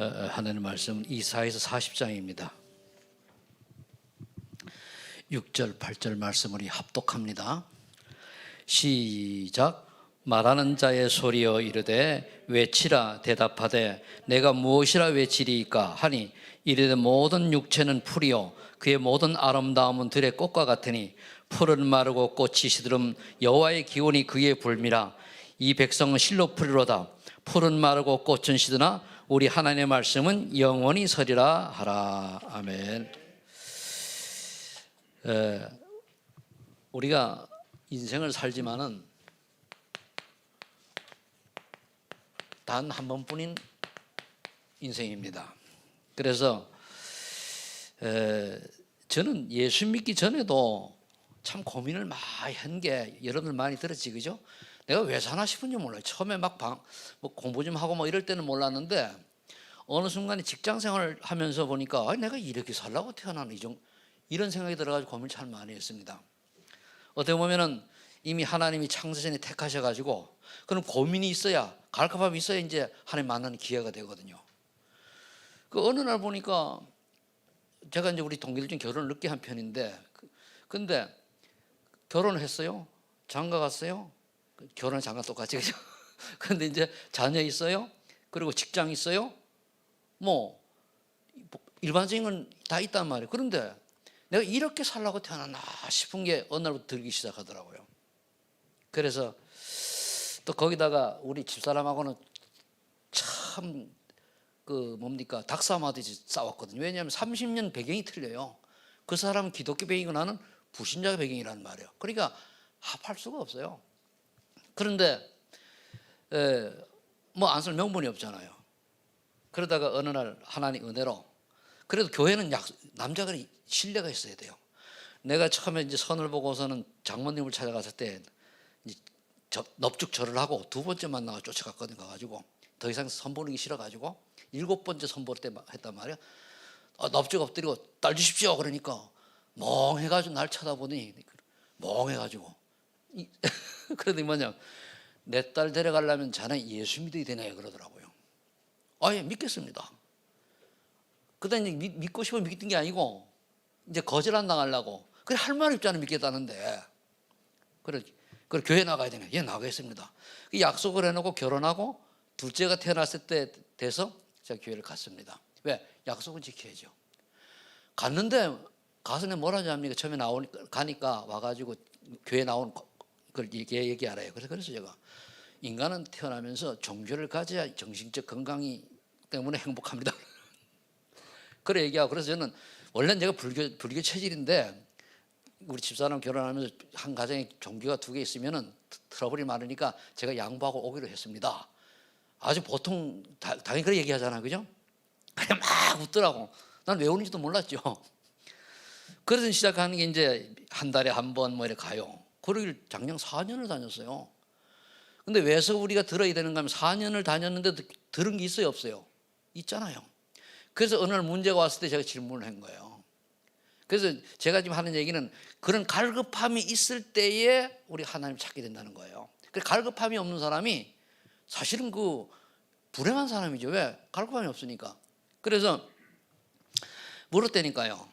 하나님 말씀 이사야서 40장입니다. 6절 8절 말씀 우리 합독합니다. 시작. 말하는 자의 소리여 이르되 외치라 대답하되 내가 무엇이라 외치리이까 하니 이르되 모든 육체는 풀이요 그의 모든 아름다움은 들의 꽃과 같으니 풀은 마르고 꽃이 시들음 여호와의 기온이 그의 불미라. 이 백성은 실로 풀이로다. 풀은 마르고 꽃은 시드나 우리 하나님의 말씀은 영원히 서리라 하라. 아멘. 우리가 인생을 살지만은 단 한 번뿐인 인생입니다. 그래서 저는 예수 믿기 전에도 참 고민을 많이 한 게 여러분들 많이 들었지, 그죠? 내가 왜 사나 싶은지 몰라요. 처음에 막 공부 좀 하고 뭐 이럴 때는 몰랐는데 어느 순간에 직장 생활을 하면서 보니까 내가 이렇게 살라고 태어나는 이런 생각이 들어가지고 고민을 참 많이 했습니다. 어떻게 보면은 이미 하나님이 창세전에 택하셔가지고 그럼 고민이 있어야 갈급함이 있어야 이제 하나님 만나는 기회가 되거든요. 그 어느 날 보니까 제가 이제 우리 동기들 중 결혼을 늦게 한 편인데 근데 결혼을 했어요. 장가 갔어요. 결혼 장가 똑같이 그죠? 근데 이제 자녀 있어요. 그리고 직장 있어요. 뭐 일반적인 건 다 있단 말이에요. 그런데 내가 이렇게 살라고 태어났나 싶은 게 어느 날부터 들기 시작하더라고요. 그래서 또 거기다가 우리 집사람하고는 참 닭싸움하듯이 싸웠거든요. 왜냐하면 30년 배경이 틀려요. 그 사람은 기독교 배경이고 나는 불신자 배경이라는 말이에요. 그러니까 합할 수가 없어요. 그런데 뭐 안 쓸 명분이 없잖아요. 그러다가 어느 날 하나님 은혜로 그래도 교회는 남자가 신뢰가 있어야 돼요. 내가 처음에 이제 선을 보고서는 장모님을 찾아갔을 때 넙죽 절을 하고 두 번째 만나가 쫓아갔거든요. 가가지고 더 이상 선보는 게 싫어가지고 7번째 선볼 때 했단 말이야. 넙죽 엎드리고 딸 주십시오. 그러니까 멍해가지고 날 쳐다보니 멍해가지고 그러더니 뭐냐 내 딸 데려가려면 자네 예수 믿어야 되네 그러더라고요. 예, 믿겠습니다. 그다음에 믿고 싶어 믿던 게 아니고 이제 거절 안 당하려고 그래 할 말 없잖아요. 믿겠다는데 그래 교회 나가야 되네. 예, 나가겠습니다. 약속을 해놓고 결혼하고 둘째가 태어났을 때 돼서 제가 교회를 갔습니다. 왜? 약속은 지켜야죠. 갔는데 가서 내가 뭐라 하지 않습니까? 처음에 가니까 와가지고 교회 나온 걸 얘기 알아요. 그래서 제가 인간은 태어나면서 종교를 가져야 정신적 건강이 때문에 행복합니다. 그래 얘기하고 그래서 저는 원래는 제가 불교 체질인데 우리 집사람 결혼하면서 한 가정에 종교가 2개 있으면은 트러블이 많으니까 제가 양보하고 오기로 했습니다. 아주 보통 당연히 그렇게 얘기하잖아요, 그죠? 그냥 막 웃더라고. 난 왜 오는지도 몰랐죠. 그래서 시작하는 게 이제 한 달에 한 번 뭐 이렇게 가요. 그러길 작년 4년을 다녔어요. 근데 왜서 우리가 들어야 되는가 하면 4년을 다녔는데도 들은 게 있어요, 없어요? 있잖아요. 그래서 어느 날 문제가 왔을 때 제가 질문을 한 거예요. 그래서 제가 지금 하는 얘기는 그런 갈급함이 있을 때에 우리 하나님 찾게 된다는 거예요. 그래서 갈급함이 없는 사람이 사실은 불행한 사람이죠. 왜? 갈급함이 없으니까. 그래서 물었다니까요.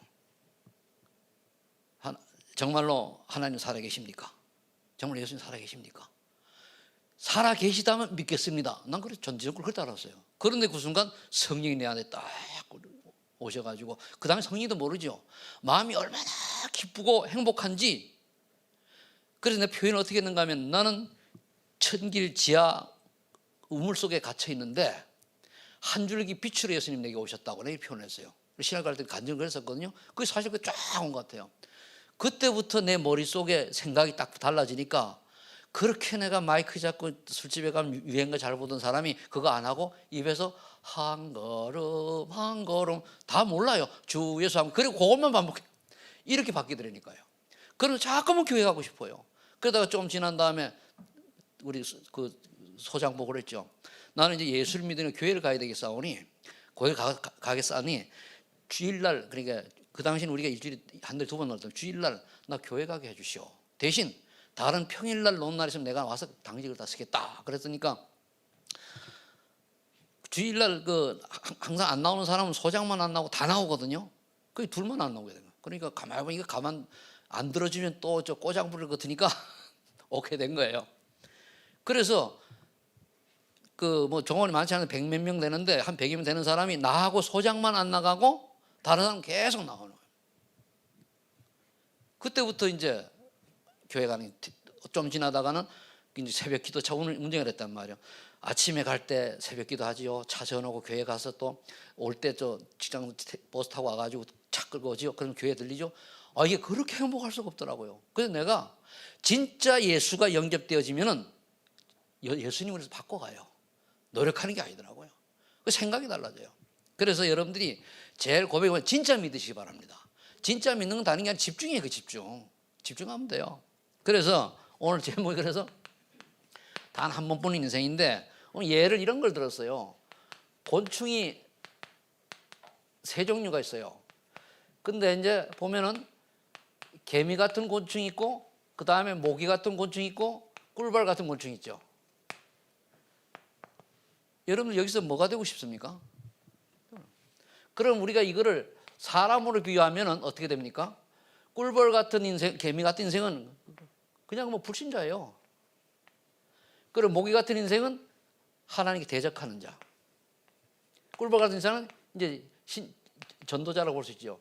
정말로 하나님 살아계십니까? 정말 예수님 살아계십니까? 살아계시다면 믿겠습니다. 난 그래서 전지적으로 그렇게 알았어요. 그런데 그 순간 성령이 내 안에 딱 오셔가지고 그 다음에 성령도 모르죠. 마음이 얼마나 기쁘고 행복한지. 그래서 내 표현을 어떻게 했는가 하면 나는 천길 지하 우물 속에 갇혀 있는데 한 줄기 빛으로 예수님 내게 오셨다고 내가 표현을 했어요. 신학 갈 때 간증을 그랬었거든요. 그게 사실 쫙 온 것 같아요. 그때부터 내 머릿속에 생각이 딱 달라지니까 그렇게 내가 마이크 잡고 술집에 가면 유행가 잘 보던 사람이 그거 안 하고 입에서 한 걸음 한 걸음 다 몰라요. 주 예수 하면 그리고 그것만 반복해. 이렇게 바뀌더라니까요. 그러면 자꾸만 교회 가고 싶어요. 그러다가 좀 지난 다음에 우리 소장 보고 그랬죠. 나는 이제 예수를 믿으면 교회를 가야 되겠사오니 거기 가겠사니 주일날 그러니까 그 당시는 우리가 일주일에 한 달에 2번 놀았던 주일날 나 교회 가게 해주시오. 대신 다른 평일날 놓은 날 있으면 내가 와서 당직을 다 쓰겠다. 그랬으니까 주일날 항상 안 나오는 사람은 소장만 안 나오고 다 나오거든요. 거의 둘만 안 나오게 돼요. 그러니까 가만히 보니까 가만 안 들어주면 또 저 꼬장 부릴 것 같으니까 오게 된 거예요. 그래서 뭐 종원이 많지 않은 100몇 명 되는데 한 100이면 되는 사람이 나하고 소장만 안 나가고 다른 사람 계속 나오는 거예요. 그때부터 이제 교회 가는 좀 지나다가는 이제 새벽 기도차 운전을 했단 말이에요. 아침에 갈 때 새벽 기도 하지요. 차 전하고 교회 가서 또 올 때 저 직장 버스 타고 와가지고 차 끌고 오지요. 그럼 교회 들리죠. 이게 그렇게 행복할 수가 없더라고요. 그래서 내가 진짜 예수가 영접되어지면은 예수님으로 바꿔가요. 노력하는 게 아니더라고요. 그 생각이 달라져요. 그래서 여러분들이 제일 고백하면 진짜 믿으시기 바랍니다. 진짜 믿는 건 다른 게 아니라 집중이에요. 집중하면 돼요. 그래서 오늘 제목이 그래서 단 한 번뿐인 인생인데 오늘 예를 이런 걸 들었어요. 곤충이 세 종류가 있어요. 근데 이제 보면은 개미 같은 곤충이 있고 그 다음에 모기 같은 곤충이 있고 꿀벌 같은 곤충이 있죠. 여러분 여기서 뭐가 되고 싶습니까? 그럼 우리가 이거를 사람으로 비유하면 어떻게 됩니까? 꿀벌 같은 인생, 개미 같은 인생은 그냥 뭐 불신자예요. 그리고 모기 같은 인생은 하나님께 대적하는 자. 꿀벌 같은 인생은 이제 전도자라고 볼 수 있죠.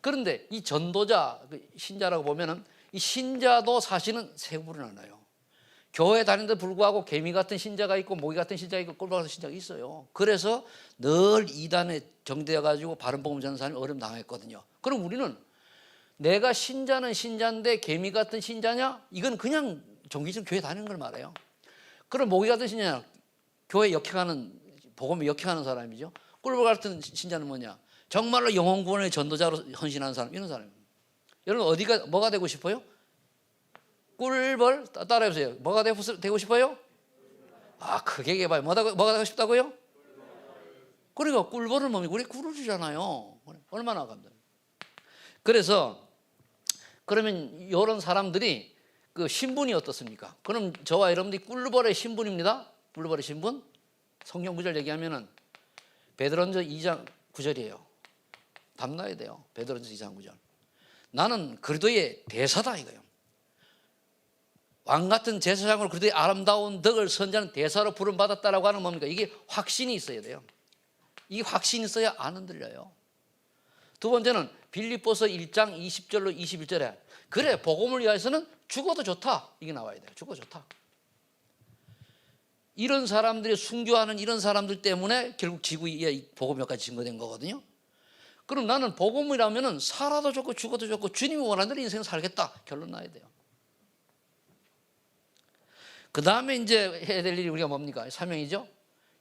그런데 이 전도자, 신자라고 보면은 이 신자도 사실은 세 부류 나눠요. 교회 다니는데 불구하고 개미 같은 신자가 있고 모기 같은 신자가 있고 꿀벌 같은 신자가 있어요. 그래서 늘 이단에 정되어 가지고 바른 복음 전하는 사람이 어려움 당했거든요. 그럼 우리는 내가 신자는 신자인데 개미 같은 신자냐? 이건 그냥 정기적 교회 다니는 걸 말해요. 그럼 모기 같은 신자냐? 교회 역행하는 복음에 역행하는 사람이죠. 꿀벌 같은 신자는 뭐냐? 정말로 영혼 구원의 전도자로 헌신하는 사람, 이런 사람입니다. 여러분 뭐가 되고 싶어요? 꿀벌 따라해보세요. 뭐가 되고 싶어요? 크게 얘기해봐요. 뭐가 되고 싶다고요? 그러니까 꿀벌은 뭡니까? 우리 꿀을 주잖아요. 얼마나 감사해요. 그래서 그러면 이런 사람들이 그 신분이 어떻습니까? 그럼 저와 여러분들이 꿀벌의 신분입니다. 꿀벌의 신분. 성경 구절 얘기하면은 베드로전서 2장 9절이에요. 담나야 돼요. 베드로전서 2장 9절. 나는 그리스도의 대사다 이거예요. 왕 같은 제사장으로 그리스도의 아름다운 덕을 선지하는 대사로 부름받았다라고 하는 뭡니까? 이게 확신이 있어야 돼요. 이 확신이 있어야 안 흔들려요. 두 번째는 빌립보서 1장 20절로 21절에 그래 복음을 위해서는 죽어도 좋다 이게 나와야 돼요. 죽어도 좋다. 이런 사람들이 순교하는 이런 사람들 때문에 결국 지구에 복음 여기까지 증거된 거거든요. 그럼 나는 복음이라면은 살아도 좋고 죽어도 좋고 주님이 원하는 대로 인생을 살겠다 결론 나야 돼요. 그 다음에 이제 해야 될 일이 우리가 뭡니까? 사명이죠.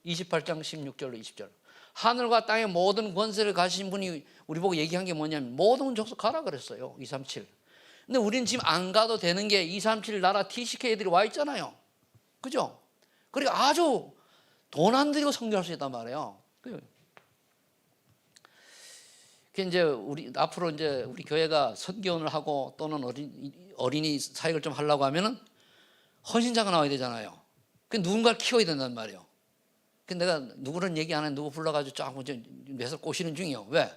28장 16절로 20절. 하늘과 땅의 모든 권세를 가지신 분이 우리 보고 얘기한 게 뭐냐면 모든 족속 가라 그랬어요. 237. 근데 우리는 지금 안 가도 되는 게 237 나라 TCK 애들이 와 있잖아요. 그죠? 그러니까 아주 돈 안 들이고 성교할 수 있단 말이에요. 그 이제 앞으로 이제 우리 교회가 선교원을 하고 또는 어린이 사역을 좀 하려고 하면은 헌신자가 나와야 되잖아요. 그 누군가를 키워야 된단 말이에요. 그 내가 누구는 얘기 안 해, 누구 불러가지고 쫙 매서 꼬시는 중이에요. 왜?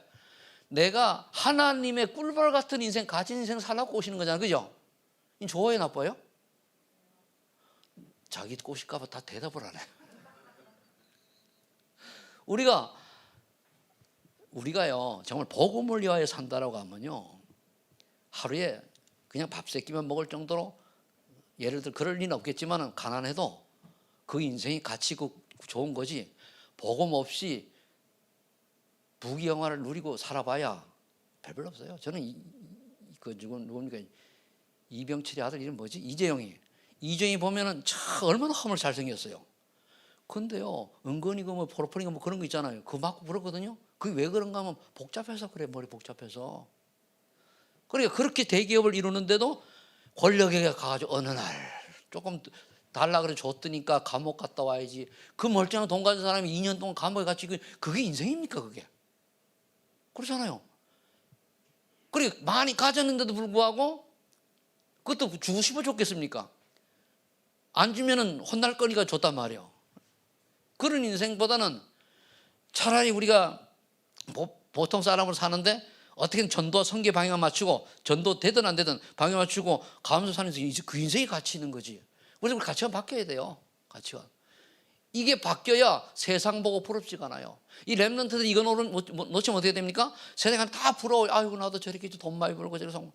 내가 하나님의 꿀벌 같은 인생, 가진 인생 살라고 꼬시는 거잖아요. 그죠? 이 좋아요, 나빠요? 자기 꼬실까봐 다 대답을 안 해. 우리가요, 정말 복음을 위하여 산다라고 하면요, 하루에 그냥 밥 세 끼만 먹을 정도로 예를 들어 그럴 리는 없겠지만 가난해도 그 인생이 가치 있고 좋은 거지 복음 없이 부귀영화를 누리고 살아봐야 별로 없어요. 저는 누굽니까? 이병철의 아들 이름 뭐지? 이재용이 보면은 참 얼마나 험을 잘생겼어요. 근데요 은근히 뭐 포로포니가 뭐 그런 거 있잖아요. 그거 맞고 그러거든요. 그게 왜 그런가 하면 복잡해서 그래. 머리 복잡해서. 그러니까 그렇게 대기업을 이루는데도 권력에 가가지고 어느 날 조금 달라 그래 줬더니까 감옥 갔다 와야지. 그 멀쩡한 돈 가진 사람이 2년 동안 감옥에 갇히고 그게 인생입니까 그게? 그렇잖아요. 그리고 많이 가졌는데도 불구하고 그것도 주고 싶어 줬겠습니까? 안 주면은 혼날 거니까 줬단 말이에요. 그런 인생보다는 차라리 우리가 보통 사람으로 사는데 어떻게든 전도와 성계 방향을 맞추고 전도 되든 안 되든 방향 맞추고 가면서 사는 그 인생이 가치 있는 거지. 우리 가치관 바뀌어야 돼요. 가치관. 이게 바뀌어야 세상 보고 부럽지가 않아요. 이 랩런트들 이거 놓치면 어떻게 됩니까? 세상은 다 부러워요. 아이고 나도 저렇게 돈 많이 벌고 저래서.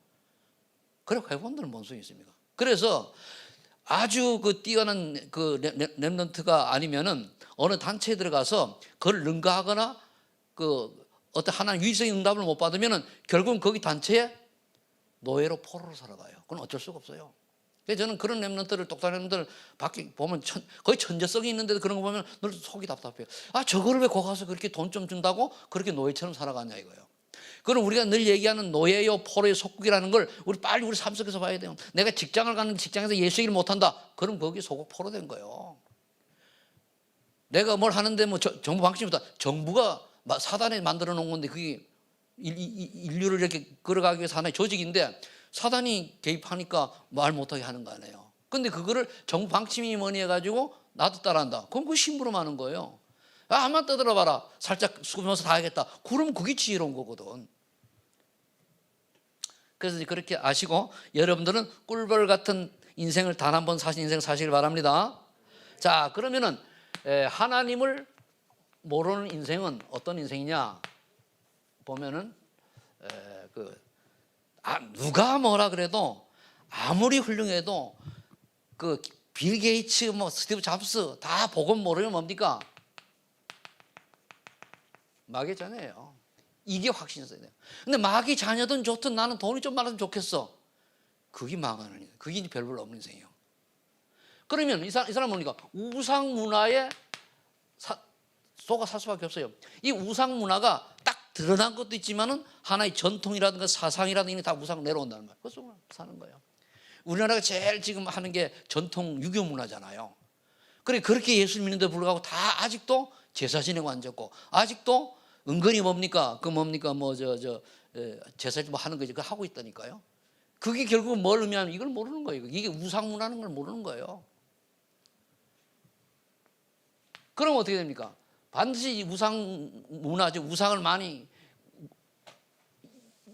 그래 회원들은 뭔 소용이 있습니까? 그래서 아주 그 뛰어난 그 랩런트가 아니면은 어느 단체에 들어가서 그걸 능가하거나 그 어떤 하나의 유의적인 응답을 못 받으면은 결국은 거기 단체에 노예로 포로로 살아가요. 그건 어쩔 수가 없어요. 그래서 저는 그런 랩런트들 똑똑한 랩런트들 밖에 보면 거의 천재성이 있는데도 그런 거 보면 늘 속이 답답해요. 아 저거를 왜 거기 가서 그렇게 돈 좀 준다고 그렇게 노예처럼 살아가냐 이거예요. 그럼 우리가 늘 얘기하는 노예요 포로의 속국이라는 걸 우리 빨리 우리 삶 속에서 봐야 돼요. 내가 직장을 가는 직장에서 예수 얘기를 못한다. 그럼 거기 소국 포로 된 거예요. 내가 뭘 하는데 뭐 정부 방침보다 정부가 사단에 만들어 놓은 건데 그게 인류를 이렇게 걸어가기 위해서 하나의 조직인데 사단이 개입하니까 말 못하게 하는 거 아니에요. 근데 그거를 정부 방침이 뭐니 해가지고 나도 따라한다. 그럼 그 심부름하는 거예요. 아, 한번 떠들어봐라. 살짝 숨어서 다 하겠다. 그럼 그게 지혜로운 거거든. 그래서 그렇게 아시고 여러분들은 꿀벌 같은 인생을 단 한 번 사신 인생 사시길 바랍니다. 자, 그러면은 하나님을 모르는 인생은 어떤 인생이냐 보면은 누가 뭐라 그래도 아무리 훌륭해도 그 빌 게이츠 뭐 스티브 잡스 다 복음 모르면 뭡니까? 마귀의 자녀예요. 이게 확신이 있어야 돼요. 근데 마귀 자녀든 좋든 나는 돈이 좀 많아도 좋겠어. 그게 망하는 인생. 그게 이제 별로 없는 인생이에요. 그러면 이 사람 뭡니까? 우상 문화에 속아 살 수밖에 없어요. 이 우상 문화가 딱 드러난 것도 있지만은 하나의 전통이라든가 사상이라든가 다 우상 내려온다는 거예요. 그래서 사는 거예요. 우리나라가 제일 지금 하는 게 전통 유교 문화잖아요. 그렇게 예수 믿는데 불구하고 다 아직도 제사 지내고 앉았고 아직도 은근히 뭡니까? 제사 뭐 하는 거지. 그거 하고 있다니까요. 그게 결국은 뭘 의미하면 이걸 모르는 거예요. 이게 우상 문화는 걸 모르는 거예요. 그럼 어떻게 됩니까? 반드시 우상 문화죠. 우상을 많이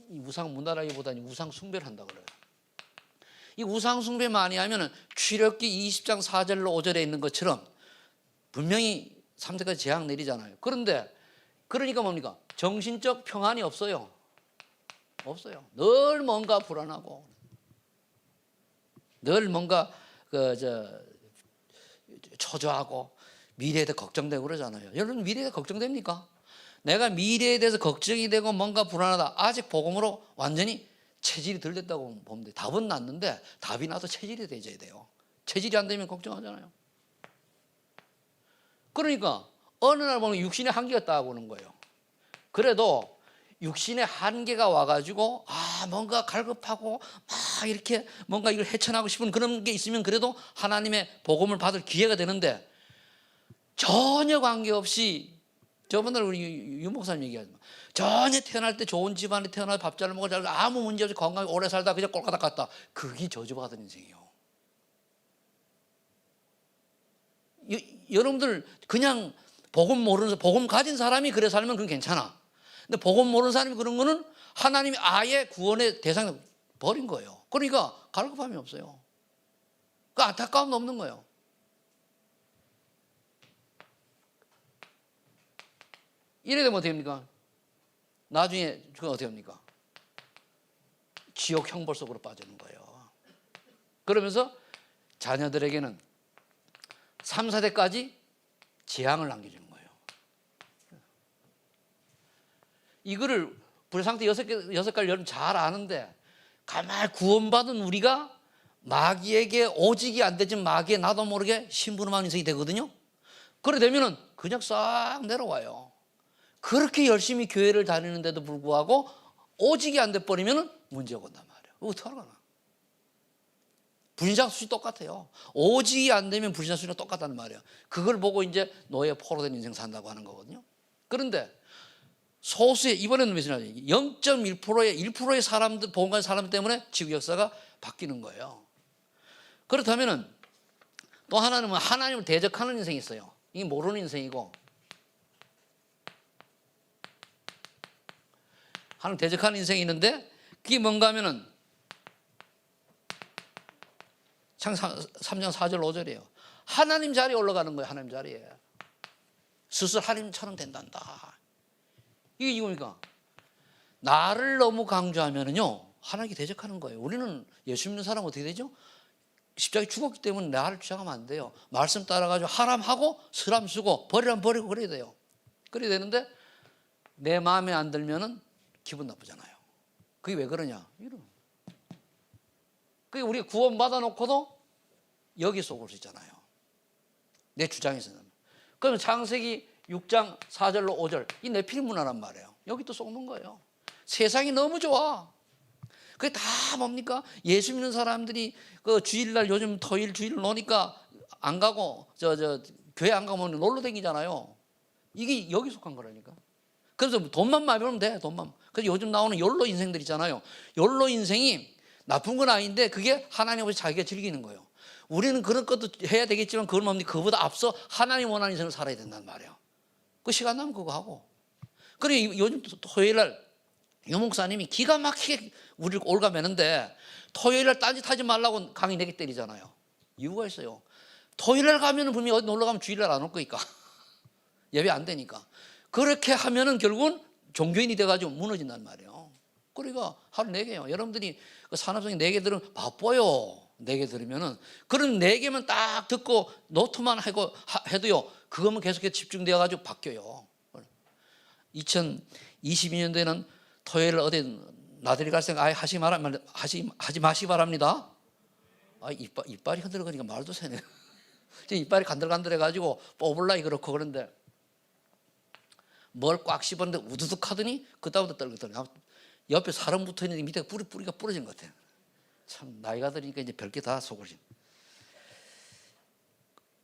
우상 문화라기보다는 우상 숭배를 한다 그래요. 이 우상 숭배 많이 하면은 출애굽기 20장 4절로 5절에 있는 것처럼 분명히 3세까지 재앙 내리잖아요. 그런데 그러니까 뭡니까? 정신적 평안이 없어요. 없어요. 늘 뭔가 불안하고 늘 뭔가 초조하고 미래에 대해 걱정되고 그러잖아요. 여러분 미래에 대해 걱정됩니까? 내가 미래에 대해서 걱정이 되고 뭔가 불안하다. 아직 복음으로 완전히 체질이 덜 됐다고 보면 돼요. 답은 났는데 답이 나도 체질이 되져야 돼요. 체질이 안 되면 걱정하잖아요. 그러니까 어느 날 보면 육신의 한계가 따라오는 거예요. 그래도 육신의 한계가 와가지고 뭔가 갈급하고 막 이렇게 뭔가 이걸 헤쳐나가고 싶은 그런 게 있으면 그래도 하나님의 복음을 받을 기회가 되는데 전혀 관계없이 저번에 우리 유 목사님 얘기하지 마. 전혀 태어날 때 좋은 집안에 태어나서 밥 잘 먹어 잘 아무 문제 없이 건강하게 오래 살다 그냥 꼴까닥 갔다. 그게 저주받은 인생이에요. 여러분들 그냥 복음 모르는 복음 가진 사람이 그래 살면 그건 괜찮아. 근데 복음 모르는 사람이 그런 거는 하나님이 아예 구원의 대상을 버린 거예요. 그러니까 갈급함이 없어요. 그 안타까움도 없는 거예요. 이래 되면 어떻게 됩니까? 나중에 그건 어떻게 합니까? 지옥 형벌 속으로 빠지는 거예요. 그러면서 자녀들에게는 3, 4대까지 재앙을 남겨주는 거예요. 이거를 불상태 6가지 여러분 잘 아는데 가만히 구원받은 우리가 마귀에게 오직이 안 되지만 마귀에 나도 모르게 심부름하는 인생이 되거든요. 그래 되면은 그냥 싹 내려와요. 그렇게 열심히 교회를 다니는데도 불구하고 오직이 안 돼버리면 문제가 온단 말이에요. 어떡하나. 불신자수준이 똑같아요. 오직이 안 되면 불신자수준이 똑같다는 말이에요. 그걸 보고 이제 노예 포로된 인생 산다고 하는 거거든요. 그런데 소수의 이번에는 몇이나 0.1%의 1%의 사람들 보험가진 사람 때문에 지구 역사가 바뀌는 거예요. 그렇다면은 또 하나는 하나님을 대적하는 인생이 있어요. 이게 모르는 인생이고 하나님 대적하는 인생이 있는데 그게 뭔가 하면은 창세기 3장 4절 5절이에요. 하나님 자리에 올라가는 거예요. 하나님 자리에. 스스로 하나님처럼 된단다. 이게 이겁니까? 나를 너무 강조하면은요, 하나님께 대적하는 거예요. 우리는 예수 믿는 사람은 어떻게 되죠? 십자가에 죽었기 때문에 나를 주장하면 안 돼요. 말씀 따라가지고 하람하고 스람 쓰고 버리라면 버리고 그래야 돼요. 그래야 되는데 내 마음에 안 들면은 기분 나쁘잖아요. 그게 왜 그러냐? 그게 우리가 구원 받아놓고도 여기 속을 수 있잖아요. 내 주장에서는. 그러면 창세기 6장 4절로 5절 이 네피림 문화란 말이에요. 여기 또 속는 거예요. 세상이 너무 좋아. 그게 다 뭡니까? 예수 믿는 사람들이 그 주일날 요즘 토요일 주일 노니까 안 가고 교회 안 가면 놀러 다니잖아요. 이게 여기 속한 거라니까. 그래서 돈만 많이 벌면 돼. 돈만. 그래서 요즘 나오는 욜로 인생들 있잖아요. 욜로 인생이 나쁜 건 아닌데 그게 하나님 없이 자기가 즐기는 거예요. 우리는 그런 것도 해야 되겠지만 그건 뭡니까? 그보다 앞서 하나님 원하는 인생을 살아야 된단 말이에요. 그 시간 나면 그거 하고. 그리고 요즘 토요일날 유 목사님이 기가 막히게 우리를 올가매는데 토요일날 딴짓하지 말라고 강의 4개 때리잖아요. 이유가 있어요. 토요일날 가면은 분명히 어디 놀러 가면 주일날 안 올 거니까. 예배 안 되니까. 그렇게 하면은 결국은 종교인이 돼가지고 무너진단 말이에요. 그러니까 하루 4개요. 여러분들이 그 산업적인 4개 들으면 바빠요. 4개 들으면은 그런 4개만 딱 듣고 노트만 하고 해도요. 그것만 계속해서 집중되어가지고 바뀌어요. 2022년도에는 토요일 어디 나들이 갈 생각 아예 하지 마시기 바랍니다. 이빨이 흔들거리니까 말도 새네. 이빨이 간들간들해가지고 뽑을라이 그렇고 그런데 뭘 꽉 씹었는데 우두둑 하더니 그다음부터 떨거든요. 옆에 사람 붙어 있는데 밑에 뿌리가 부러진 것 같아요. 참 나이가 들으니까 이제 별게 다 속으지.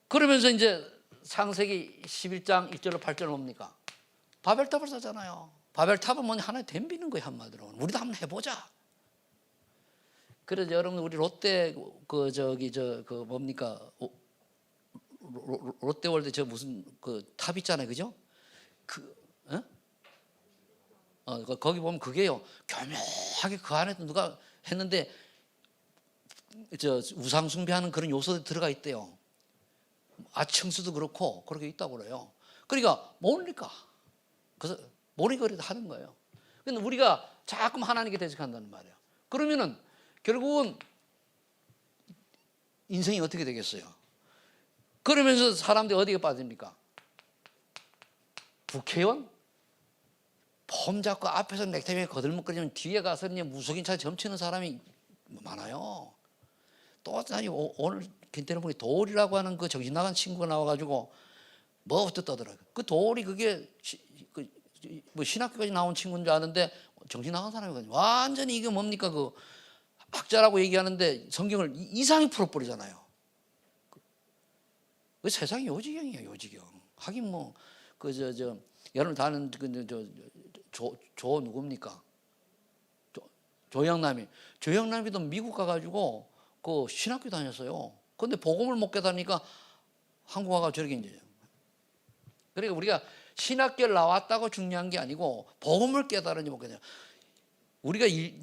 그러면서 이제 창세기 11장 1절로 8절 뭡니까? 바벨탑을 쌓잖아요. 바벨탑은 뭐냐 하나의 덤비는 거예요. 한마디로. 우리도 한번 해보자. 그래서 여러분 우리 롯데 뭡니까? 롯데월드 저 무슨 그 탑 있잖아요, 그죠? 거기 보면 그게요. 교묘하게 그 안에 누가 했는데 저 우상 숭배하는 그런 요소들이 들어가 있대요. 아청수도 그렇고 그렇게 있다고 그래요. 그러니까 모르니까 그래서 모르니까 그래도 하는 거예요. 근데 우리가 자꾸 하나님께 대적한다는 말이에요. 그러면은 결국은 인생이 어떻게 되겠어요? 그러면서 사람들이 어디에 빠집니까? 국회의원? 폼 잡고 앞에서 넥타이에 거들먹거리면 뒤에 가서 무속인 차 점치는 사람이 많아요. 또 오늘 김태령 분이 도올이라고 하는 그 정신 나간 친구가 나와가지고 뭐부터 떠들어요. 그 도올이 그게 뭐 신학교까지 나온 친구인 줄 아는데 정신 나간 사람이거든요. 완전히 이게 뭡니까 그 학자라고 얘기하는데 성경을 이상히 풀어버리잖아요. 그 세상이 요지경이에요, 요지경. 하긴 뭐 여러분 다 아는 조 누굽니까? 조영남이도 미국 가가지고 그 신학교 다녔어요. 근데 복음을 못 깨달으니까 한국 와가 저렇게 이제. 그러니까 우리가 신학교를 나왔다고 중요한 게 아니고 복음을 깨달으니 못겠냐.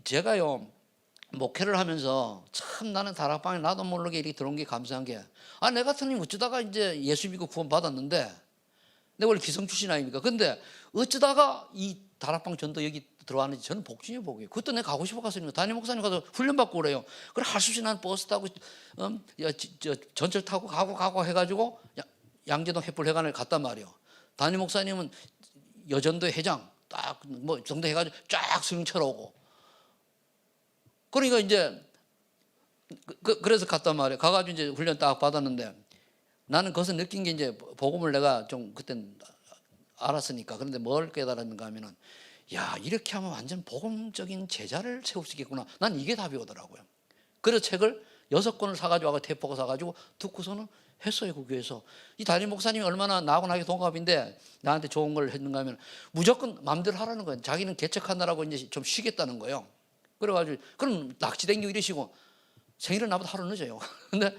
제가요 목회를 하면서 참 나는 다락방에 나도 모르게 이렇게 들어온 게 감사한 게 내 같은 놈이 어쩌다가 이제 예수 믿고 구원 받았는데 내가 원래 기성 출신 아닙니까? 근데 어쩌다가 이 다락방 전도 여기 들어왔는지 저는 복중의 복이에요. 그것도 내가 가고 싶어 갔으니까 담임 목사님 가서 훈련받고 그래요. 그래 할 수 없이 난 버스 타고 전철 타고 가고 해가지고 양재동 횃불회관을 갔단 말이에요. 담임 목사님은 여전도 회장 딱 뭐 정도 해가지고 쫙 스윙 쳐오고. 그러니까 이제 그래서 갔단 말이에요. 가가지고 이제 훈련 딱 받았는데 나는 거기서 느낀 게 이제 복음을 내가 좀 그땐 알았으니까. 그런데 뭘 깨달았는가 하면은 야 이렇게 하면 완전 복음적인 제자를 세울 수 있겠구나. 난 이게 답이 오더라고요. 그래서 책을 6권을 사가지고 테이프가 사가지고 듣고서는 했어요. 그 교회에서. 이 담임 목사님이 얼마나 나하고 나게 동갑인데 나한테 좋은 걸 했는가 하면 무조건 마음대로 하라는 거예요. 자기는 개척하느라고 이제 좀 쉬겠다는 거예요. 그래가지고 그럼 낚시 댕기고 이러시고 생일은 나보다 하루 늦어요. 근데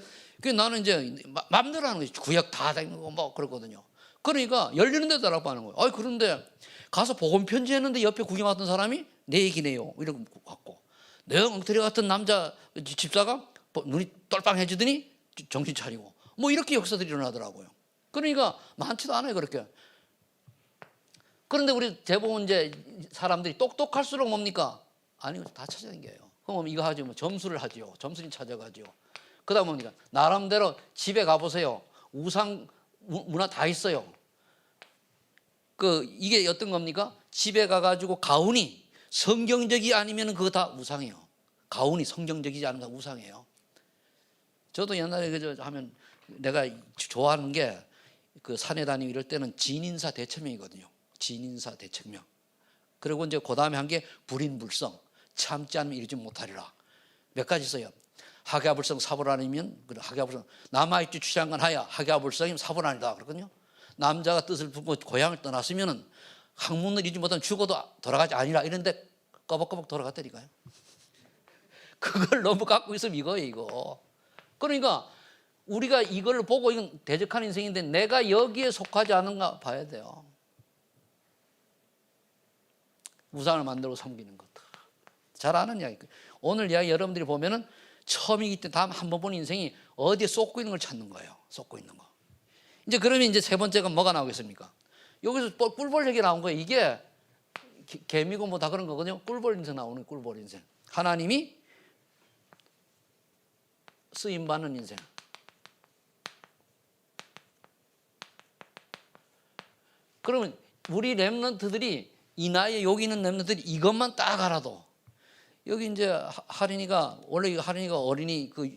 나는 이제 마음대로 하는 거지. 구역 다 댕기고 뭐 그러거든요. 그러니까 열리는 데다라고 하는 거예요. 그런데 가서 복음 편지했는데 옆에 구경 왔던 사람이 내 얘기네요. 이러고 갖고 내가 엉터리 같은 남자 집사가 눈이 똘빵해지더니 정신 차리고 뭐 이렇게 역사들이 일어나더라고요. 그러니까 많지도 않아요 그렇게. 그런데 우리 대부분 이제 사람들이 똑똑할수록 뭡니까? 아니요, 다 찾아다녀요. 그럼 이거 하죠. 뭐 점수를 하죠. 점수를 찾아가죠. 그다음 뭡니까? 나름대로 집에 가보세요. 우상 문화 다 있어요. 이게 어떤 겁니까? 집에 가가지고 가훈이 성경적이 아니면 그거 다 우상이에요. 가훈이 성경적이지 않으면 다 우상이에요. 저도 옛날에 그저 하면 내가 좋아하는 게 그 산에 다니고 이럴 때는 진인사 대처명이거든요. 진인사 대처명. 그리고 이제 그 다음에 한 게 불인불성. 참지 않으면 이루지 못하리라. 몇 가지 있어요. 하계하불성 사불아니면 하계하불성 남아있지 취향간 하야 하계하불성이면 사불아니다 그렇거든요. 남자가 뜻을 품고 고향을 떠났으면은 학문을 잊지 못하면 죽어도 돌아가지 아니라 이런데 꺼벅꺼벅 돌아갔다니까요. 그걸 너무 갖고 있으면 이거예요 이거. 그러니까 우리가 이걸 보고 이건 대적한 인생인데 내가 여기에 속하지 않은가 봐야 돼요. 우상을 만들고 섬기는 것. 잘 아는 이야기. 오늘 이야기 여러분들이 보면은 처음이기 때문에 다음 한 번 본 인생이 어디에 쏟고 있는 걸 찾는 거예요. 쏟고 있는 거. 이제 그러면 이제 세 번째가 뭐가 나오겠습니까? 여기서 꿀벌 얘기 나온 거예요. 이게 개미고 뭐 다 그런 거거든요. 꿀벌 인생 나오는 꿀벌 인생. 하나님이 쓰임 받는 인생. 그러면 우리 랩런트들이 이 나이에 여기 있는 랩런트들이 이것만 딱 알아도 여기 이제 하린이가 원래 하린이가 어린이 그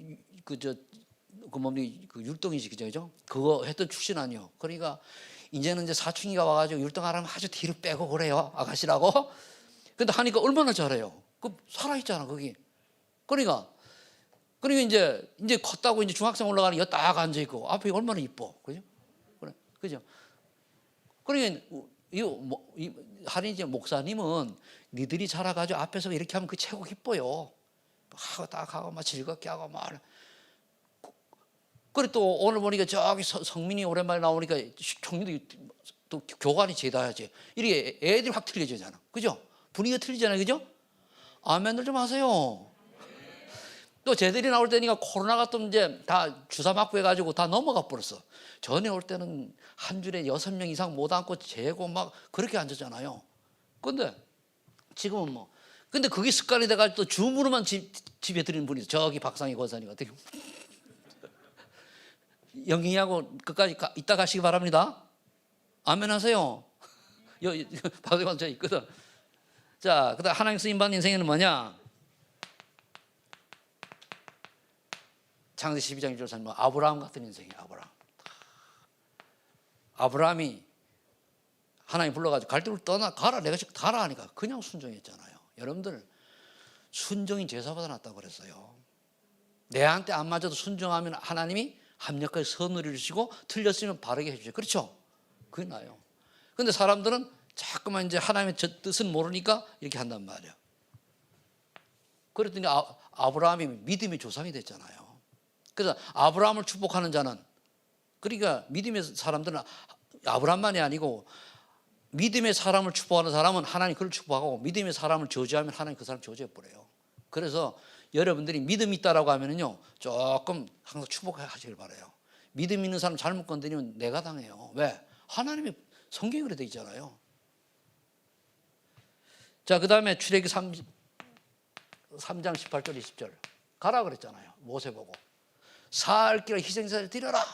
율동이지 그죠? 그거 했던 출신 아니요. 그러니까 이제는 이제 사춘기가 와가지고 율동하라면 아주 뒤로 빼고 그래요 아가씨라고. 근데 하니까 얼마나 잘해요. 그 살아있잖아 거기. 그러니까 이제 컸다고 이제 중학생 올라가는 여 딱 앉아 있고 앞에 얼마나 이뻐, 그죠? 그래, 그죠? 그러니까 하린이 목사님은 니들이 자라가지고 앞에서 이렇게 하면 그 최고 기뻐요. 하고 딱 하고 막 즐겁게 하고 막. 그래 또 오늘 보니까 저기 성민이 오랜만에 나오니까 총리도 또 교관이 제다야지. 이렇게 애들이 확 틀려지잖아, 그죠? 분위기가 틀리잖아요, 그죠? 아멘들 좀 하세요. 또 쟤들이 나올 때니까 코로나가 또 이제 다 주사 맞고 해가지고 다 넘어가 버렸어. 전에 올 때는 한 줄에 6명 이상 못 앉고 재고 막 그렇게 앉았잖아요. 근데 지금은 뭐. 근데 그게 습관이 돼가지고 또 줌으로만 집에 드리는 분이 있어. 저기 박상희 권사님 같은 경우. 영희하고 끝까지 이따 가시기 바랍니다. 아멘 하세요. 박상희 권사 있거든. 자, 그 다음 하나님 쓰임받는 인생에는 뭐냐? 창세기 12장 1절 뭐 아브라함 같은 인생이에요. 아브라함이 하나님 불러가지고 갈 때로 가라 내가 지금 가라 하니까 그냥 순종했잖아요. 여러분들 순종이 제사보다 낫다고 그랬어요. 내한테 안 맞아도 순종하면 하나님이 합력하게 선을 이루시고 틀렸으면 바르게 해주세요. 그렇죠? 그게 나아요. 그런데 사람들은 자꾸만 이제 하나님의 뜻은 모르니까 이렇게 한단 말이에요. 그랬더니 아브라함이 믿음의 조상이 됐잖아요. 그래서 아브라함을 축복하는 자는, 그러니까 믿음의 사람들은 아브라함만이 아니고 믿음의 사람을 축복하는 사람은 하나님 그를 축복하고 믿음의 사람을 저주하면 하나님 그 사람 저주해버려요. 그래서 여러분들이 믿음 있다라고 하면은요 조금 항상 축복하시길 바라요. 믿음 있는 사람 잘못 건드리면 내가 당해요. 왜? 하나님의 성경이 그래 돼 있잖아요. 자, 그 다음에 출애굽기 3장 18절 20절 가라 그랬잖아요. 모세 보고 살기로 희생제사를 드려라.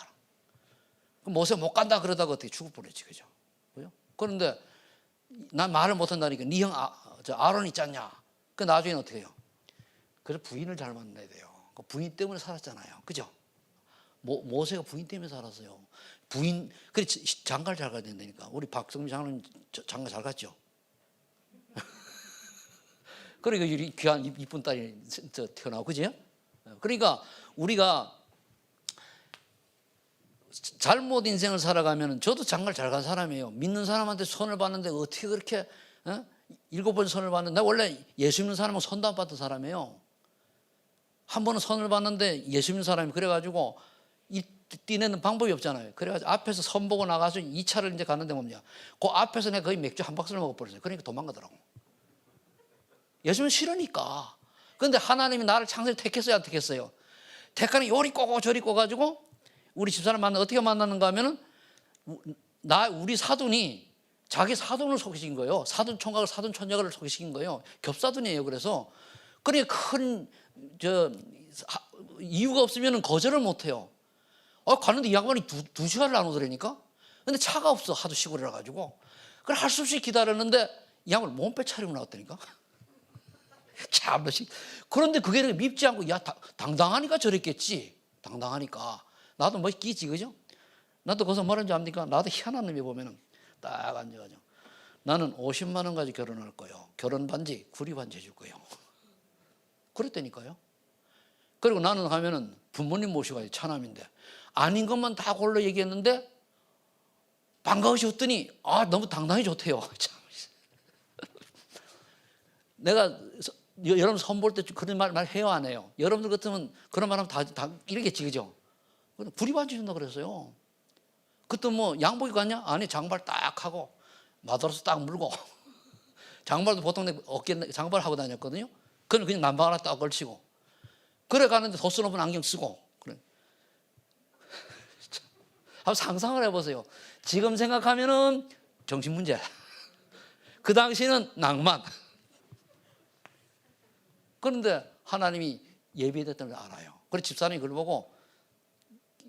모세 못 간다 그러다가 어떻게 죽을 뻔했지, 그죠? 그런데 난 말을 못한다니까 네 형 아론 있지 않냐? 그 나중에는 어떻게 해요? 그래서 부인을 잘 만나야 돼요. 그 부인 때문에 살았잖아요, 그죠? 모세가 부인 때문에 살았어요. 부인 그래 장가를 잘 가야 된다니까. 우리 박성미 장로님 장가 잘 갔죠? 그러니까 귀한 이쁜 딸이 태어나고, 그죠? 그러니까 우리가 잘못 인생을 살아가면, 저도 장가를 잘 간 사람이에요. 믿는 사람한테 손을 봤는데 어떻게 그렇게 7번 손을 봤는데, 나 원래 예수 믿는 사람은 손도 안 받던 사람이에요. 한 번은 손을 봤는데 예수 믿는 사람이 그래가지고 띠내는 방법이 없잖아요. 그래가지고 앞에서 선 보고 나가서 2차를 이제 가는데 뭡니까? 그 앞에서 내가 거의 맥주 한 박스를 먹어버렸어요. 그러니까 도망가더라고. 예수는 싫으니까. 그런데 하나님이 나를 창세를 택했어요, 안 택했어요? 택하는 요리 꼬고 저리 꼬가지고 우리 집사람 어떻게 만났는가 하면은 우리 사돈이 자기 사돈을 소개시킨 거예요. 사돈 총각을 사돈 처녀를 소개시킨 거예요. 겹사돈이에요. 그래서 큰 이유가 없으면 거절을 못 해요. 가는데 이 양반이 두 시간을 안 오더라니까. 근데 차가 없어. 하도 시골이라 가지고. 그래 할 수 없이 기다렸는데 이 양반 몸빼 차리고 나왔다니까. 참, 그런데 그게 밉지 않고, 야, 당당하니까 저랬겠지. 당당하니까. 나도 끼지, 그죠? 나도 거기서 뭐라는지 압니까? 나도 희한한 놈이 보면은 딱 앉아가지고. 나는 50만 원 가지고 결혼할 거예요. 결혼 반지, 구리 반지 해줄 거예요. 그랬다니까요. 그리고 나는 하면은 부모님 모시고 가야지, 차남인데. 아닌 것만 다 골라 얘기했는데, 반가우셨더니, 너무 당당히 좋대요. 참. 내가 여러분 선볼 때 그런 말 해요, 안 해요? 여러분들 같으면 그런 말 하면 다 이러겠지, 그죠? 구리 반지 준다 그랬어요. 그때 뭐 양복 입고 갔냐? 아니, 장발 딱 하고 마더라스 딱 물고 장발도 보통 내 어깨 장발 하고 다녔거든요. 그냥 난방 하나 딱 걸치고 그래 가는데 도수 높은 안경 쓰고 그래. 한번 상상을 해보세요. 지금 생각하면은 정신 문제. 그 당시는 낭만. 그런데 하나님이 예비됐다는 걸 알아요. 그래서 집사람이 그걸 보고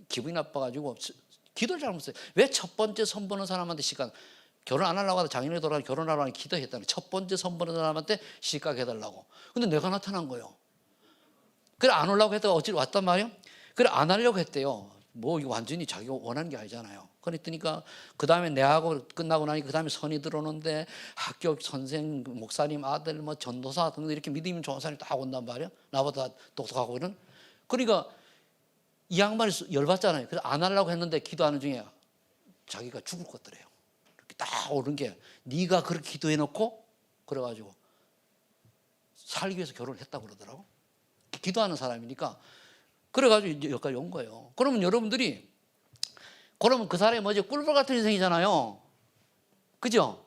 기분이 나빠가지고 기도를 잘못했어요. 왜 첫 번째 선보는 사람한테 시간, 결혼 안 하려고 하다 장인이 돌아가 결혼하려고 하니 기도했다는, 첫 번째 선보는 사람한테 시각 해달라고. 근데 내가 나타난 거예요. 그래 안 오려고 했다가 어찌 왔단 말이에요. 그래 안 하려고 했대요. 뭐 이거 완전히 자기가 원하는 게 아니잖아요. 그랬더니까 그 다음에 내하고 끝나고 나니 그 다음에 선이 들어오는데 학교 선생, 목사님 아들, 뭐 전도사 등등 이렇게 믿음이 좋은 사람이 딱 온단 말이에요. 나보다 똑똑하고 이런. 그러니까 이 양반이 열받잖아요. 그래서 안 하려고 했는데 기도하는 중에 자기가 죽을 것더래요. 이렇게 딱 오른 게 네가 그렇게 기도해놓고 그래가지고 살기 위해서 결혼을 했다고 그러더라고. 기도하는 사람이니까. 그래가지고 여기까지 온 거예요. 그러면 여러분들이 그러면 그 사람이 뭐지? 꿀벌 같은 인생이잖아요. 그죠?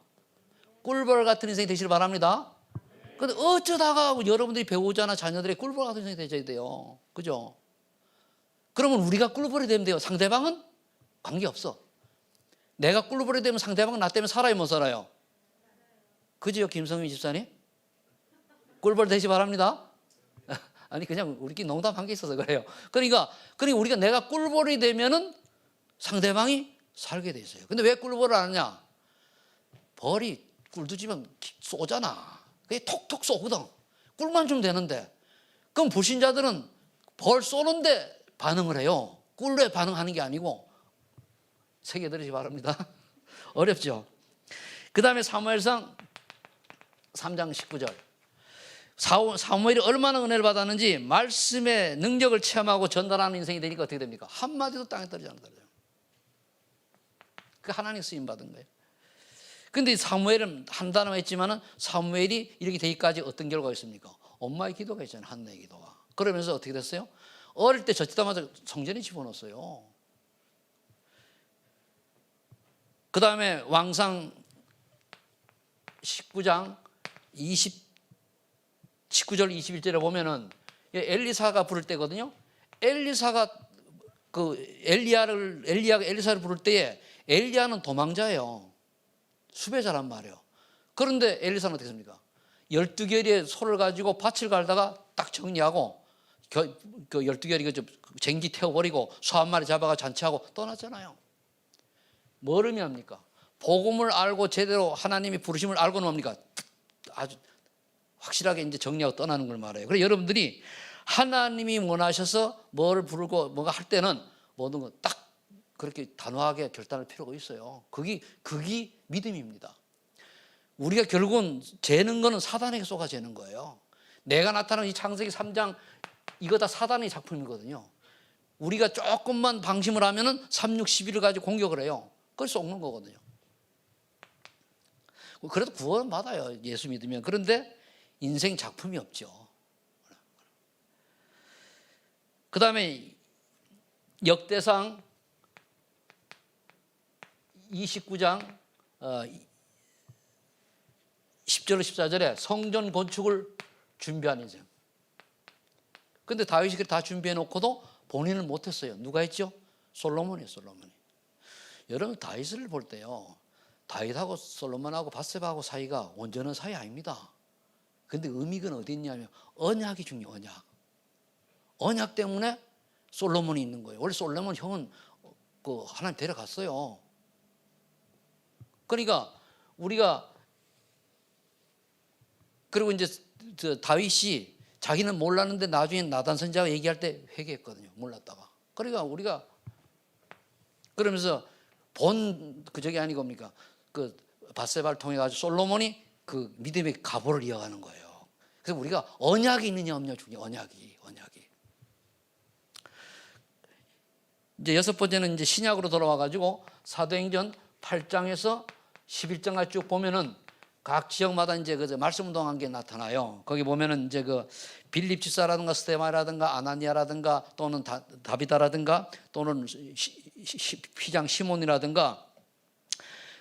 꿀벌 같은 인생이 되시길 바랍니다. 근데 어쩌다가 여러분들이 배우자나 자녀들의 꿀벌 같은 인생이 되셔야 돼요. 그죠? 그러면 우리가 꿀벌이 되면 돼요. 상대방은 관계없어. 내가 꿀벌이 되면 상대방은 나 때문에 살아요, 못 살아요? 그죠, 김성민 집사님? 꿀벌 되시 바랍니다. 아니 그냥 우리끼리 농담한 게 있어서 그래요. 그러니까 우리가 내가 꿀벌이 되면은 상대방이 살게 돼 있어요. 근데 왜 꿀벌을 안 하냐? 벌이 꿀도 주면 쏘잖아. 그게 톡톡 쏘거든. 꿀만 주면 되는데. 그럼 불신자들은 벌 쏘는데 반응을 해요. 꿀에 반응하는 게 아니고. 새겨 들으시기 바랍니다. 어렵죠? 그 다음에 사무엘상 3장 19절. 사무엘이 얼마나 은혜를 받았는지 말씀의 능력을 체험하고 전달하는 인생이 되니까 어떻게 됩니까? 한마디도 땅에 떨어지지 않는다. 그 하나님 쓰임 받은 거예요. 근데 사무엘은 한 단어만 했지만은 사무엘이 이렇게 되기까지 어떤 결과가 있습니까? 엄마의 기도가 있잖아요. 한나의 기도가. 그러면서 어떻게 됐어요? 어릴 때 젖히다마자 성전에 집어넣었어요. 그 다음에 왕상 19장 19절 21절에 보면은 엘리사가 부를 때거든요. 엘리사가 엘리야가 엘리사를 부를 때에 엘리야는 도망자예요. 수배자란 말이에요. 그런데 엘리사는 어떻게 했습니까? 12개리의 소를 가지고 밭을 갈다가 딱 정리하고 그 12개리 쟁기 태워버리고 소 한 마리 잡아가 잔치하고 떠났잖아요. 뭘 의미합니까? 복음을 알고 제대로 하나님이 부르심을 알고는 뭡니까? 아주 확실하게 이제 정리하고 떠나는 걸 말해요. 그래서 여러분들이 하나님이 원하셔서 뭐를 부르고 뭐가 할 때는 모든 거 딱 그렇게 단호하게 결단할 필요가 있어요. 그게 믿음입니다. 우리가 결국은 재는 거는 사단에게 쏘가 재는 거예요. 내가 나타난 이 창세기 3장 이거 다 사단의 작품이거든요. 우리가 조금만 방심을 하면은 3, 6, 11을 가지고 공격을 해요. 그걸 쏘는 거거든요. 그래도 구원은 받아요. 예수 믿으면. 그런데 인생 작품이 없죠. 그 다음에 역대상 29장 10절 14절에 성전 건축을 준비한 인생. 근데 다윗이 다 준비해 놓고도 본인은 못했어요. 누가 했죠? 솔로몬이에요. 솔로몬이. 여러분 다윗을 볼 때요, 다윗하고 솔로몬하고 밧세바하고 사이가 온전한 사이 아닙니다. 근데 의미가 어디 있냐면 언약이 중요해요. 언약. 언약 때문에 솔로몬이 있는 거예요. 원래 솔로몬 형은 그 하나님 데려갔어요. 그러니까 우리가, 그리고 이제 다윗이 자기는 몰랐는데 나중에 나단 선지자가 얘기할 때 회개했거든요. 몰랐다가. 그러니까 우리가 그러면서 그 저기 아니 겁니까? 그 밧세바를 통해 가지고 솔로몬이 그 믿음의 가보를 이어가는 거예요. 그래서 우리가 언약이 있느냐 없느냐 중요해요. 언약이. 이제 여섯 번째는 이제 신약으로 돌아와 가지고 사도행전 8장에서 11장까지 쭉 보면은 각 지역마다 이제 그 말씀 운동한 게 나타나요. 거기 보면은 이제 그 빌립 집사라든가 스데마라든가 아나니아라든가 또는 다비다라든가 또는 휘장 시몬이라든가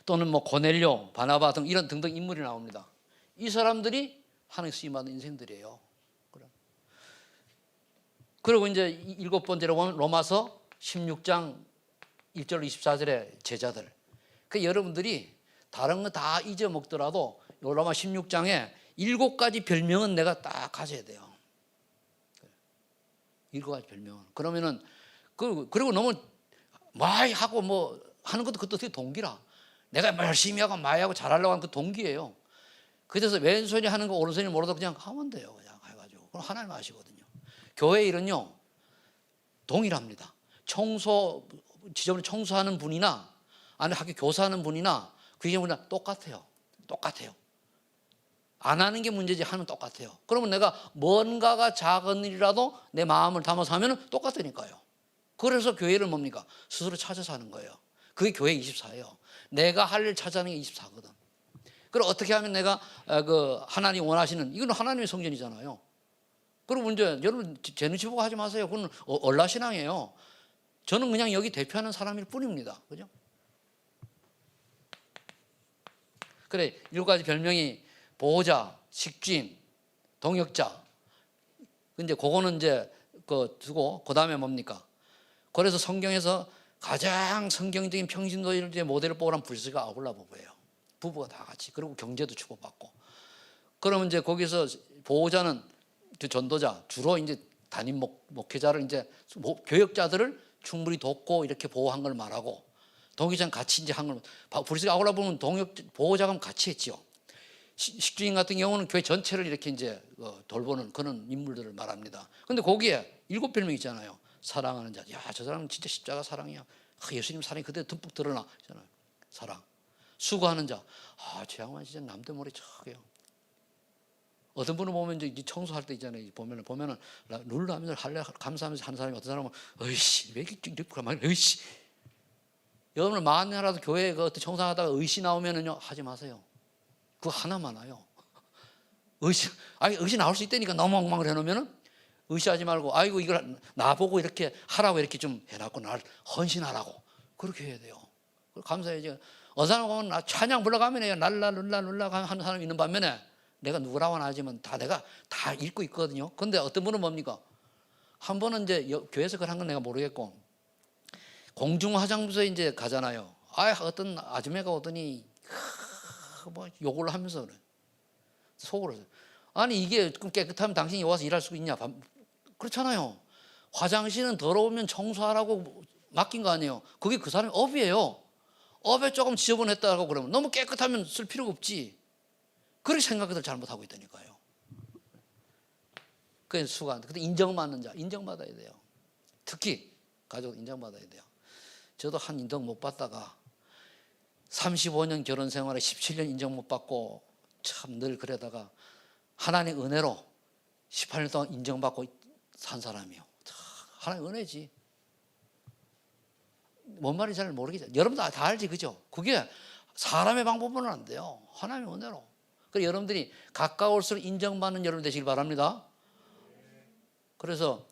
또는 뭐 고넬료, 바나바 등 이런 등등 인물이 나옵니다. 이 사람들이 하나님 쓰임 받은 인생들이에요. 그리고 이제 일곱 번째로 보면 로마서 16장 1절 24절의 제자들. 그 여러분들이 다른 거 다 잊어먹더라도 로마 16장에 7가지 별명은 내가 딱 가져야 돼요. 7가지 별명은. 그러면은 그리고 너무 많이 하고 뭐 하는 것도 그것도 동기라. 내가 열심히 하고 많이 하고 잘하려고 하는 그 동기예요. 그래서 왼손이 하는 거 오른손이 모르도 그냥 하면 돼요. 그냥 해가지고. 그럼 하나님 아시거든요. 교회 일은요 동일합니다. 지저분히 청소하는 분이나 아니면 학교 교사하는 분이나 그게 뭐냐 똑같아요. 안 하는 게 문제지 하면 똑같아요. 그러면 내가 뭔가가 작은 일이라도 내 마음을 담아서 하면 똑같으니까요. 그래서 교회를 뭡니까? 스스로 찾아서 하는 거예요. 그게 교회 24예요. 내가 할 일 찾아내는 게 24거든. 그럼 어떻게 하면 내가 그 하나님 원하시는, 이건 하나님의 성전이잖아요. 그리고 이제 여러분 재능치 보고 하지 마세요. 그건 얼라신앙이에요. 저는 그냥 여기 대표하는 사람일 뿐입니다. 그죠? 그래, 7가지 별명이 보호자, 식주인, 동역자. 근데 그거는 이제 두고 그다음에 뭡니까? 그래서 성경에서 가장 성경적인 평신도의 모델을 뽑으란 불스가 아굴라 부부예요. 부부가 다 같이. 그리고 경제도 주고받고. 그러면 이제 거기서 보호자는 그 전도자, 주로 이제 담임 목회자를 이제 교역자들을 충분히 돕고 이렇게 보호한 걸 말하고, 동역자는 같이 이제 한 걸, 불스가 아굴라 보면 보호자가 같이 했지요. 식주인 같은 경우는 교회 전체를 이렇게 이제 돌보는 그런 인물들을 말합니다. 근데 거기에 7별명 있잖아요. 사랑하는 자. 야, 저 사람은 진짜 십자가 사랑이야. 예수님 사랑이 그대로 듬뿍 드러나. 있잖아요. 사랑. 수고하는 자. 저 양반 진짜 남들 머리 척해요. 어떤 분을 보면 이제 청소할 때 있잖아요. 보면은 룰라면서 감사하면서 하는 사람이, 어떤 사람은 어이씨 왜 이렇게 가만히 어이씨. 여러분 만약이라도 교회에 어떤 청소하다가 의시 나오면은요 하지 마세요. 그거 하나 많아요. 의시 나올 수 있다니까 너무 엉망을 해놓으면은 의시하지 말고, 아이고 이걸 나보고 이렇게 하라고 이렇게 좀 해놨고 날 헌신하라고 그렇게 해야 돼요. 감사해야지. 어느 사람 보면 나 찬양 불러가면 랄랄룰라 하는 사람이 있는 반면에 내가 누구라고 하지만 내가 다 읽고 있거든요. 근데 어떤 분은 뭡니까? 한 번은 이제 교회에서 그걸 한 건 내가 모르겠고, 공중화장부서에 이제 가잖아요. 어떤 아줌마가 오더니 뭐 욕을 하면서 그래. 속으로. 아니 이게 깨끗하면 당신이 와서 일할 수 있냐? 그렇잖아요. 화장실은 더러우면 청소하라고 맡긴 거 아니에요. 그게 그 사람의 업이에요. 업에 조금 지저분했다고 그러면 너무 깨끗하면 쓸 필요가 없지. 그렇게 생각들 잘못하고 있다니까요. 그래서 수고한. 근데 인정받는 자, 인정받아야 돼요. 특히 가족 인정받아야 돼요. 저도 한 인정 못 받다가 35년 결혼 생활에 17년 인정 못 받고 참 늘 그러다가 하나님의 은혜로 18년 동안 인정받고 산 사람이요. 하나님의 은혜지. 뭔 말인지 잘 모르겠죠. 여러분도 다 알지, 그죠? 그게 사람의 방법으로는 안 돼요. 하나님의 은혜로. 그래서 여러분들이 가까울수록 인정받는 여러분 되시길 바랍니다. 그래서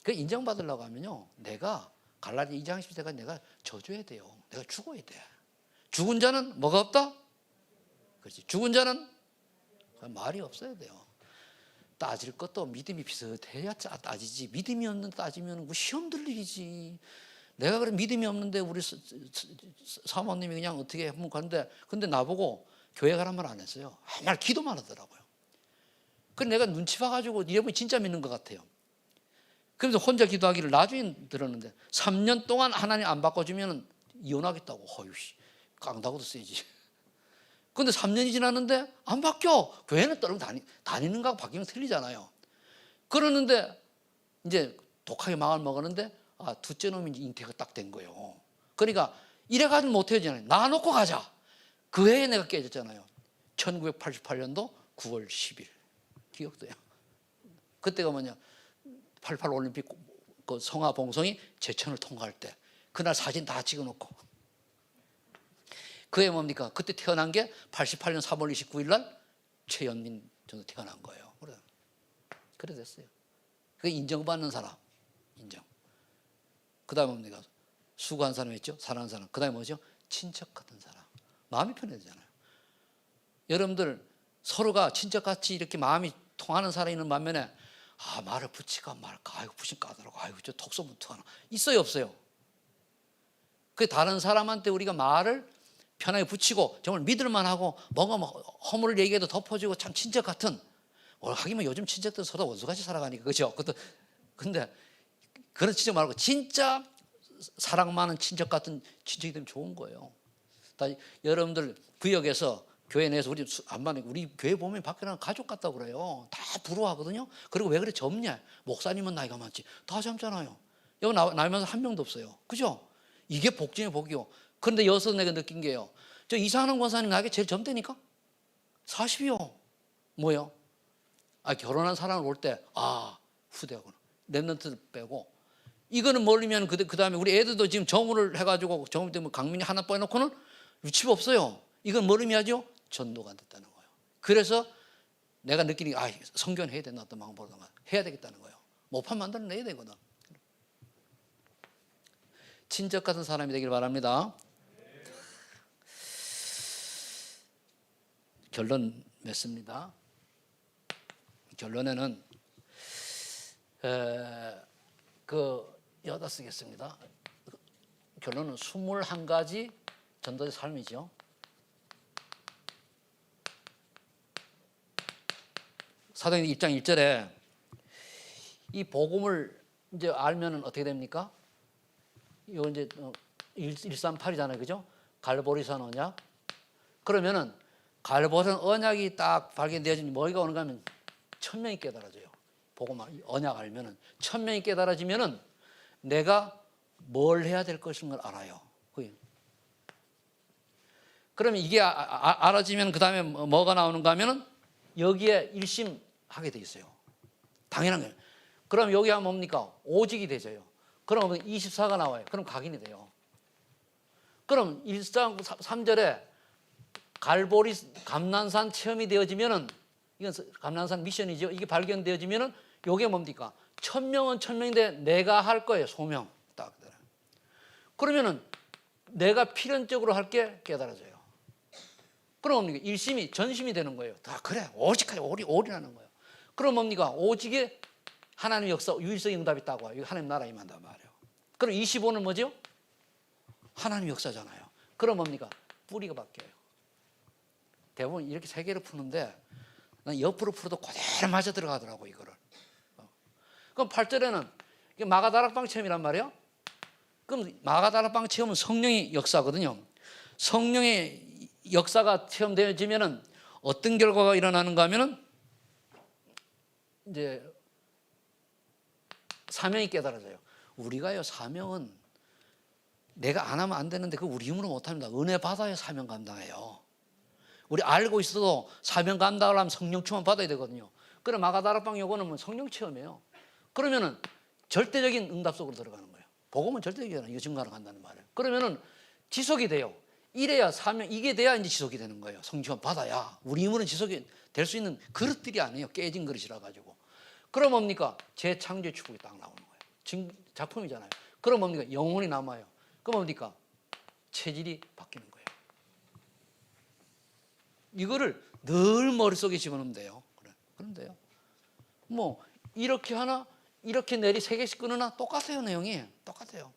그 인정받으려고 하면요, 내가 갈라디 2장 10절까지 내가 져줘야 돼요. 내가 죽어야 돼. 죽은 자는 뭐가 없다? 그렇지. 죽은 자는 말이 없어야 돼요. 따질 것도 믿음이 비슷해야 따지지. 믿음이 없는데 따지면 시험 들 일이지. 내가 그래 믿음이 없는데 우리 사모님이 그냥 어떻게 하면 가는데, 근데 나보고 교회 가란 말 안 했어요. 말 기도만 하더라고요. 그래서 내가 눈치 봐가지고 이러면 진짜 믿는 것 같아요. 그래서 혼자 기도하기를 나중에 들었는데 3년 동안 하나님 안 바꿔주면 이혼하겠다고. 어휴, 깡다고도 쓰이지. 근데 3년이 지났는데 안 바뀌어. 교회는 떨고 다니는 거하고 바뀌면 틀리잖아요. 그러는데 이제 독하게 마음을 먹었는데 둘째 놈이 잉태가 딱 된 거예요. 그러니까 이래가지고 못 헤어지잖아요. 놔놓고 가자. 그 해에 내가 깨졌잖아요. 1988년도 9월 10일. 기억돼요. 그때가 뭐냐, 88 올림픽 그 성화 봉송이 제천을 통과할 때 그날 사진 다 찍어놓고, 그해 뭡니까? 그때 태어난 게 88년 3월 29일 날 최연민 정도 태어난 거예요. 그래 됐어요. 그게 인정받는 사람, 인정. 그 다음에 뭡니까? 수고한 사람 있죠? 사랑하는 사람. 그 다음에 뭐죠? 친척 같은 사람. 마음이 편해지잖아요. 여러분들 서로가 친척같이 이렇게 마음이 통하는 사람이 있는 반면에 말을 붙일까 말까, 아이고 부심 까다로워, 아이고 저 톡소문투 하나 있어요 없어요? 그 다른 사람한테 우리가 말을 편하게 붙이고 정말 믿을만하고 뭔가 허물을 얘기해도 덮어주고 참 친척 같은, 하긴 요즘 친척들 서로 원수같이 살아가니까 그죠? 근데 그런 친척 말고 진짜 사랑 많은 친척 같은 친척이 되면 좋은 거예요. 여러분들 구역에서 교회 내에서 우리 교회 보면 밖에 나가면 가족 같다고 그래요. 다 부러워하거든요. 그리고 왜 그래 젊냐? 목사님은 나이가 많지. 다 젊잖아요. 여기 나이 많아서 한 명도 없어요. 그죠? 이게 복 중에 복이요. 그런데 여기서 내가 느낀 게요. 저 이상한 권사님 나에게 제일 젊다니까? 40이요. 뭐요? 결혼한 사람을 올 때, 후대하구나. 랩런트를 빼고. 이거는 멀리면 그 다음에 우리 애들도 지금 정우를 해가지고 정우 때문에 강민이 하나 빼놓고는 유치가 없어요. 이건 뭘 의미하죠? 전도가 안 됐다는 거예요. 그래서 내가 느끼는 게 성경 해야 된다. 어떤 방법으로든 해야 되겠다는 거예요. 모판 만들어내야 되거든. 친척 같은 사람이 되길 바랍니다. 결론 맺습니다. 결론에는 여기다 쓰겠습니다. 결론은 21가지 전도의 삶이죠. 사도행전 1장 1절에 이 복음을 이제 알면은 어떻게 됩니까? 이거 이제 138이잖아요. 그죠? 갈보리산 언약. 그러면은 갈보리산 언약이 딱 발견되어지니 뭐가 오는가 하면 1000명이 깨달아져요. 복음 언약 알면은 1000명이 깨달아지면은 내가 뭘 해야 될 것인 걸 알아요. 그러면 이게 알아지면 그 다음에 뭐가 나오는가 하면은 여기에 일심하게 돼 있어요. 당연한 거예요. 그럼 여기 하면 뭡니까? 오직이 되져요. 그럼 24가 나와요. 그럼 각인이 돼요. 그럼 1장 3절에 갈보리 감난산 체험이 되어지면은, 이건 감난산 미션이죠. 이게 발견되어지면은 요게 뭡니까? 1000명은 1000명인데 내가 할 거예요. 소명. 딱. 그러면은 내가 필연적으로 할 게 깨달아져요. 그럼 뭡니까? 일심이 전심이 되는 거예요. 다 그래. 오직하게 올인하는 거예요. 그럼 뭡니까? 오직에 하나님의 역사, 유일성 응답이 있다고 해요. 하나님 나라 임한단 말이에요. 그럼 25는 뭐죠? 하나님 역사잖아요. 그럼 뭡니까? 뿌리가 바뀌어요. 대부분 이렇게 세 개를 푸는데 난 옆으로 풀어도 그대로 맞아 들어가더라고 이거를. 그럼 8절에는 마가다락방 체험이란 말이에요. 그럼 마가다락방 체험은 성령의 역사거든요. 성령의 역사가 체험되어지면은 어떤 결과가 일어나는가 하면은 이제 사명이 깨달아져요. 우리가요, 사명은 내가 안 하면 안 되는데 그 우리 힘으로 못 합니다. 은혜 받아야 사명 감당해요. 우리 알고 있어도 사명 감당을 하면 성령 충만 받아야 되거든요. 그래 마가다락방 요거는 뭐 성령 체험이에요. 그러면은 절대적인 응답 속으로 들어가는 거예요. 복음은 절대적이잖아요. 이거 증가로 간다는 말이에요. 그러면은 지속이 돼요. 이래야 사명, 이게 돼야 이제 지속이 되는 거예요. 성취만 받아야. 우리 힘으로는 지속이 될 수 있는 그릇들이 아니에요. 깨진 그릇이라 가지고. 그럼 뭡니까? 재창조의 축복이 딱 나오는 거예요. 작품이잖아요. 그럼 뭡니까? 영혼이 남아요. 그럼 뭡니까? 체질이 바뀌는 거예요. 이거를 늘 머릿속에 집어넣으면 돼요. 그런데요. 뭐 이렇게 하나 이렇게 내리 3개씩 끊으나 똑같아요. 내용이 똑같아요.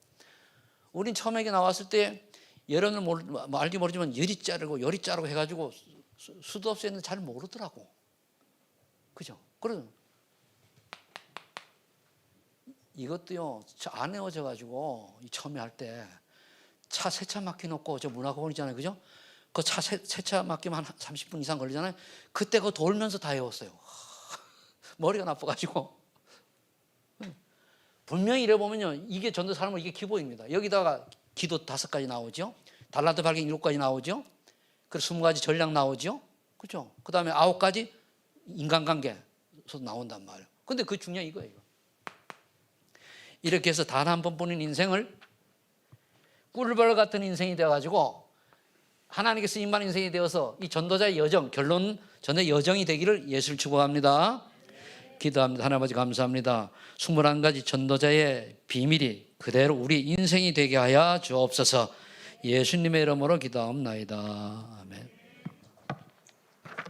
우린 처음에 나왔을 때 여러분들 알지 모르지만 열이 자르고 해가지고 수도 없애는 잘 모르더라고. 그죠? 그래서 이것도요 안 외워져가지고 처음에 할 때 차 세차 맡겨놓고 저 문화공원 있잖아요. 그죠? 그 차 세차 맡기면 한 30분 이상 걸리잖아요. 그때 그거 돌면서 다 외웠어요. 머리가 나빠가지고. 분명히 이래보면요 이게 전도 사람은 이게 기본입니다. 여기다가 기도 5가지 나오죠. 달란트 발견 7가지 나오죠. 그리고 20가지 전략 나오죠. 그죠? 그 다음에 9가지 인간관계에서 나온단 말이에요. 근데 그 중요한 이거예요. 이렇게 해서 단 한 번뿐인 인생을 꿀벌 같은 인생이 되어가지고 하나님께 쓰임받는 인생이 되어서 이 전도자의 여정, 결론 전도의 여정이 되기를 예수를 축복합니다. 기도합니다. 하나님 아버지 감사합니다. 21가지 전도자의 비밀이 그대로 우리 인생이 되게 하여 주옵소서. 예수님의 이름으로 기도하옵나이다. 아멘.